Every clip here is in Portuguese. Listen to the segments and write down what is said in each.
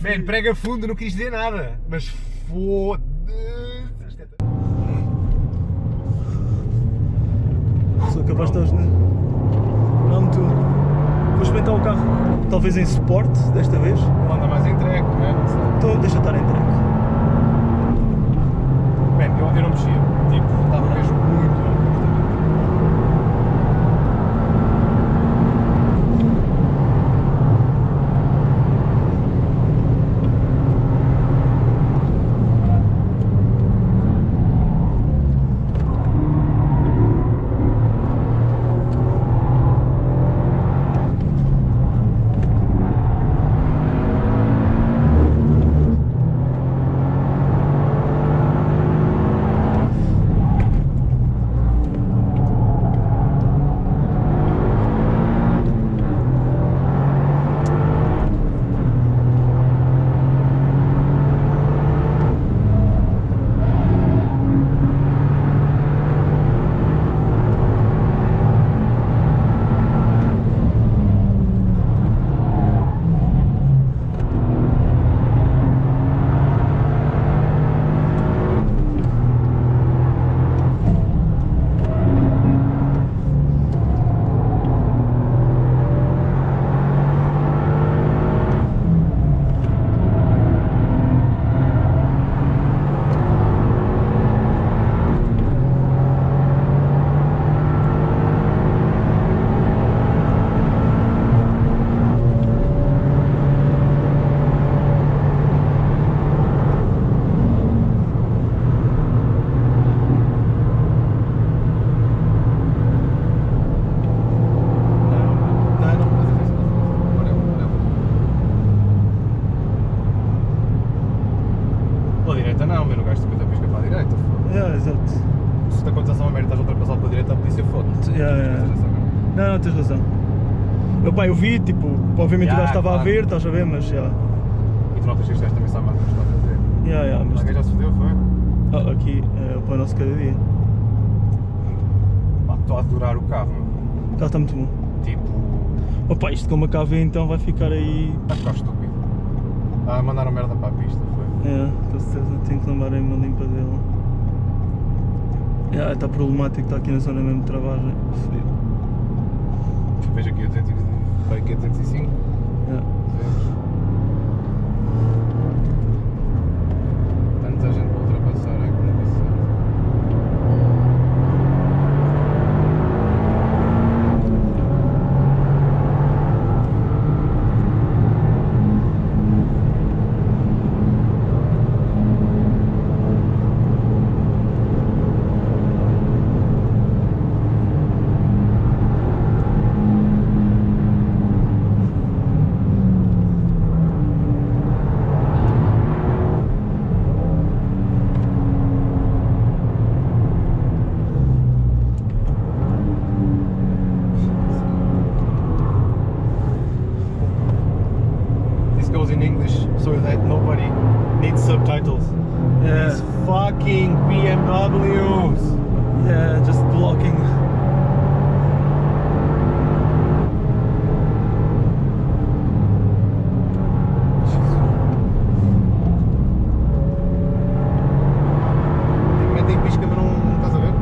Man, prega fundo, não quis dizer nada. Mas foda-se. Sou capaz de estar, né? Não, muito. Vou experimentar o carro, talvez em Sport, desta vez. Não anda mais em track, não é? Não sei. Então deixa estar em track. Man, eu não mexia. Tipo, estava mesmo muito uncomfortável. Não, meu, não gasto 50 pisca para a direita. Exato. Se te acontece uma merda e estás a ultrapassar para a direita, a polícia foda-te. Não, tens razão. Eu vi, tipo, obviamente o gajo estava a ver, estás a ver, mas já. E tu notas que este gajo também sabe mais o que está a fazer. Mas. Alguém já se fodeu, foi? Aqui é o plano nosso cada dia. Pá, estou a adorar o carro, meu. O carro está muito bom. Tipo. Isto com uma KV então vai ficar aí. Vai ficar estúpido. Mandaram merda para a pista, foi? Com certeza, tenho que lembrar aí uma limpa dele. Está problemático, está aqui na zona mesmo de travagem. Veja aqui o 205. Tanta gente para ultrapassar, é que nunca se sabe. In English so that nobody needs subtitles. These fucking BMWs! Just blocking. Metem pisca, mas não estás a ver?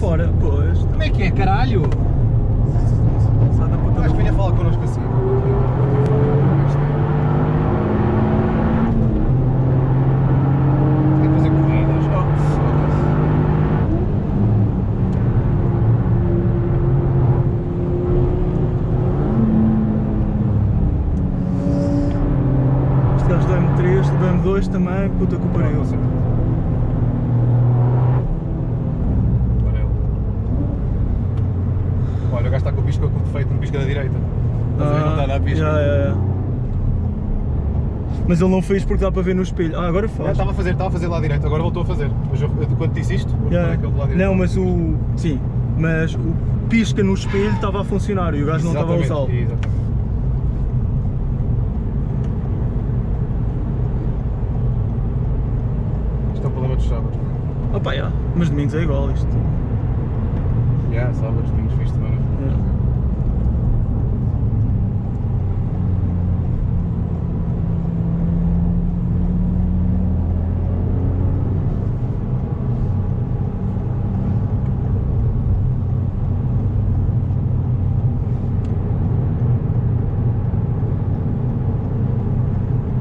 fora. Pois. Como é que é, caralho? Sai da puta Acho que do... vinha falar connosco assim. Tem que fazer corridas. Oh, foda-se. Os gajos do M3, do M2 também, puta que o pariu. Olha, o gajo está com o pisca com defeito, um pisca da direita. Estás a ver? Não está na pisca. Yeah. Mas ele não fez porque dá para ver no espelho. Ah, agora faz. Estava a fazer lá à direita, agora voltou a fazer. Mas eu quando disse isto, eu Yeah. reparei que ele lá à direita. Não, mas o... Sim, mas o pisca no espelho estava a funcionar e o gajo não estava a usá-lo. Exatamente. Isto é um problema dos sábados. Opa, yeah. Mas domingos é igual isto. Sábados, domingos, fins de semana. Yeah.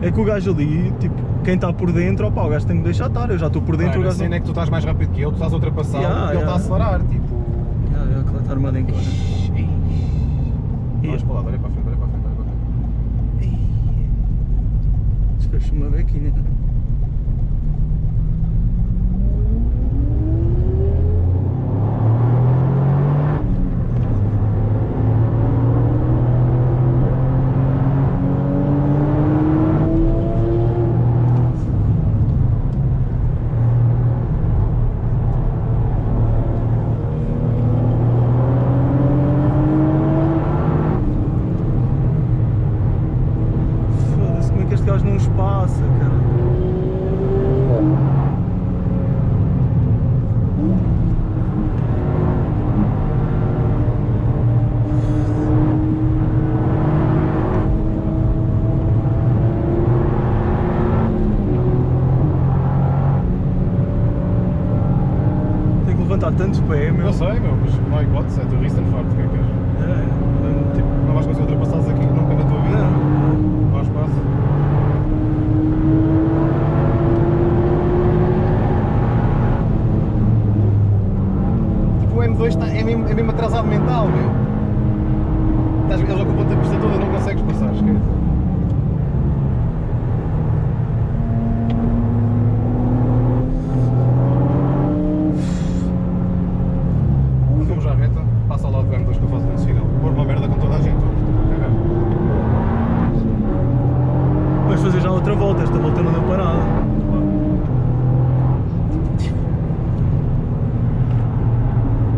É que o gajo ali, tipo, quem está por dentro, opa, o gajo tem que deixar estar, eu já estou por dentro, o A gajo cena não... é que tu estás mais rápido que ele, tu estás a ultrapassar e ele está a acelerar, tipo... Que ele está armado em cona. Vais para lá, olha para a frente, olha para a frente, olha para a frente. Desfez uma bequinha. Foda-se, como é que este gajo não os passa, cara? Tem que levantar tanto pé, meu. Eu sei, meu, mas não há hipótese, é turista forte, o que é que és? Tipo, Não vais conseguir ultrapassá-los aqui nunca na tua vida. Não há espaço. Tipo, o M2 é mesmo atrasado mental, meu. Eles ocupam-te a pista toda, não consegues passar, esquece. Quando vamos à reta, passa ao lado do M2 que eu faço no final. Pôr uma merda com toda a gente. Cagar. vamos fazer já outra volta, esta volta não deu para nada.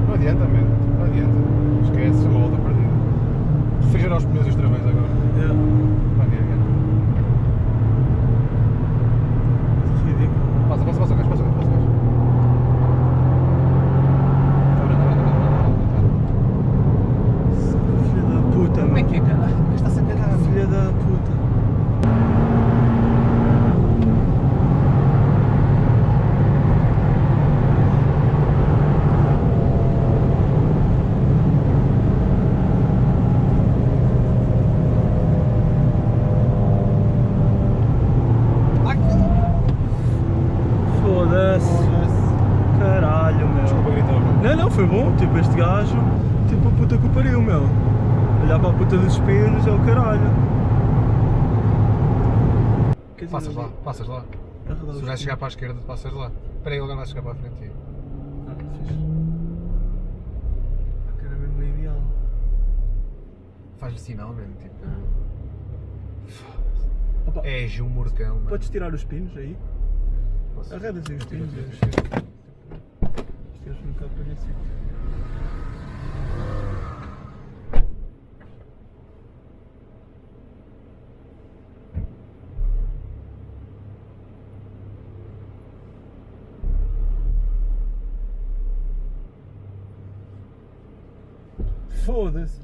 Não adianta, mesmo. Não adianta. Esquece, uma volta perdida. Refrigerar os pneus e os travões agora. Yeah. Não adianta. Ridículo. Passa o gajo, passa o gajo. Filha da puta, Como é meu. que é, caralho? Está-se a cagar, Filha da puta. Foda-se. Caralho, meu. Desculpa gritar. Não, foi bom. Tipo, este gajo, tipo a puta que o pariu, meu. Olhar para a puta dos espelhos é o caralho. Quer dizer, Passas lá, passas lá. Arredar Se os o gajo chegar espelhos. para a esquerda, passas lá. Espera aí, ele vai chegar para a frente. Ah, fixe. Que era mesmo ideal. Faz-lhe sinal mesmo, tipo. Opa, É Gil Mordecão, mano. podes tirar os pinos aí? Posso? Arredas aí os pinos. Tira, Este tira, tira. gajo foi um bocado palhacinho. Foda-se.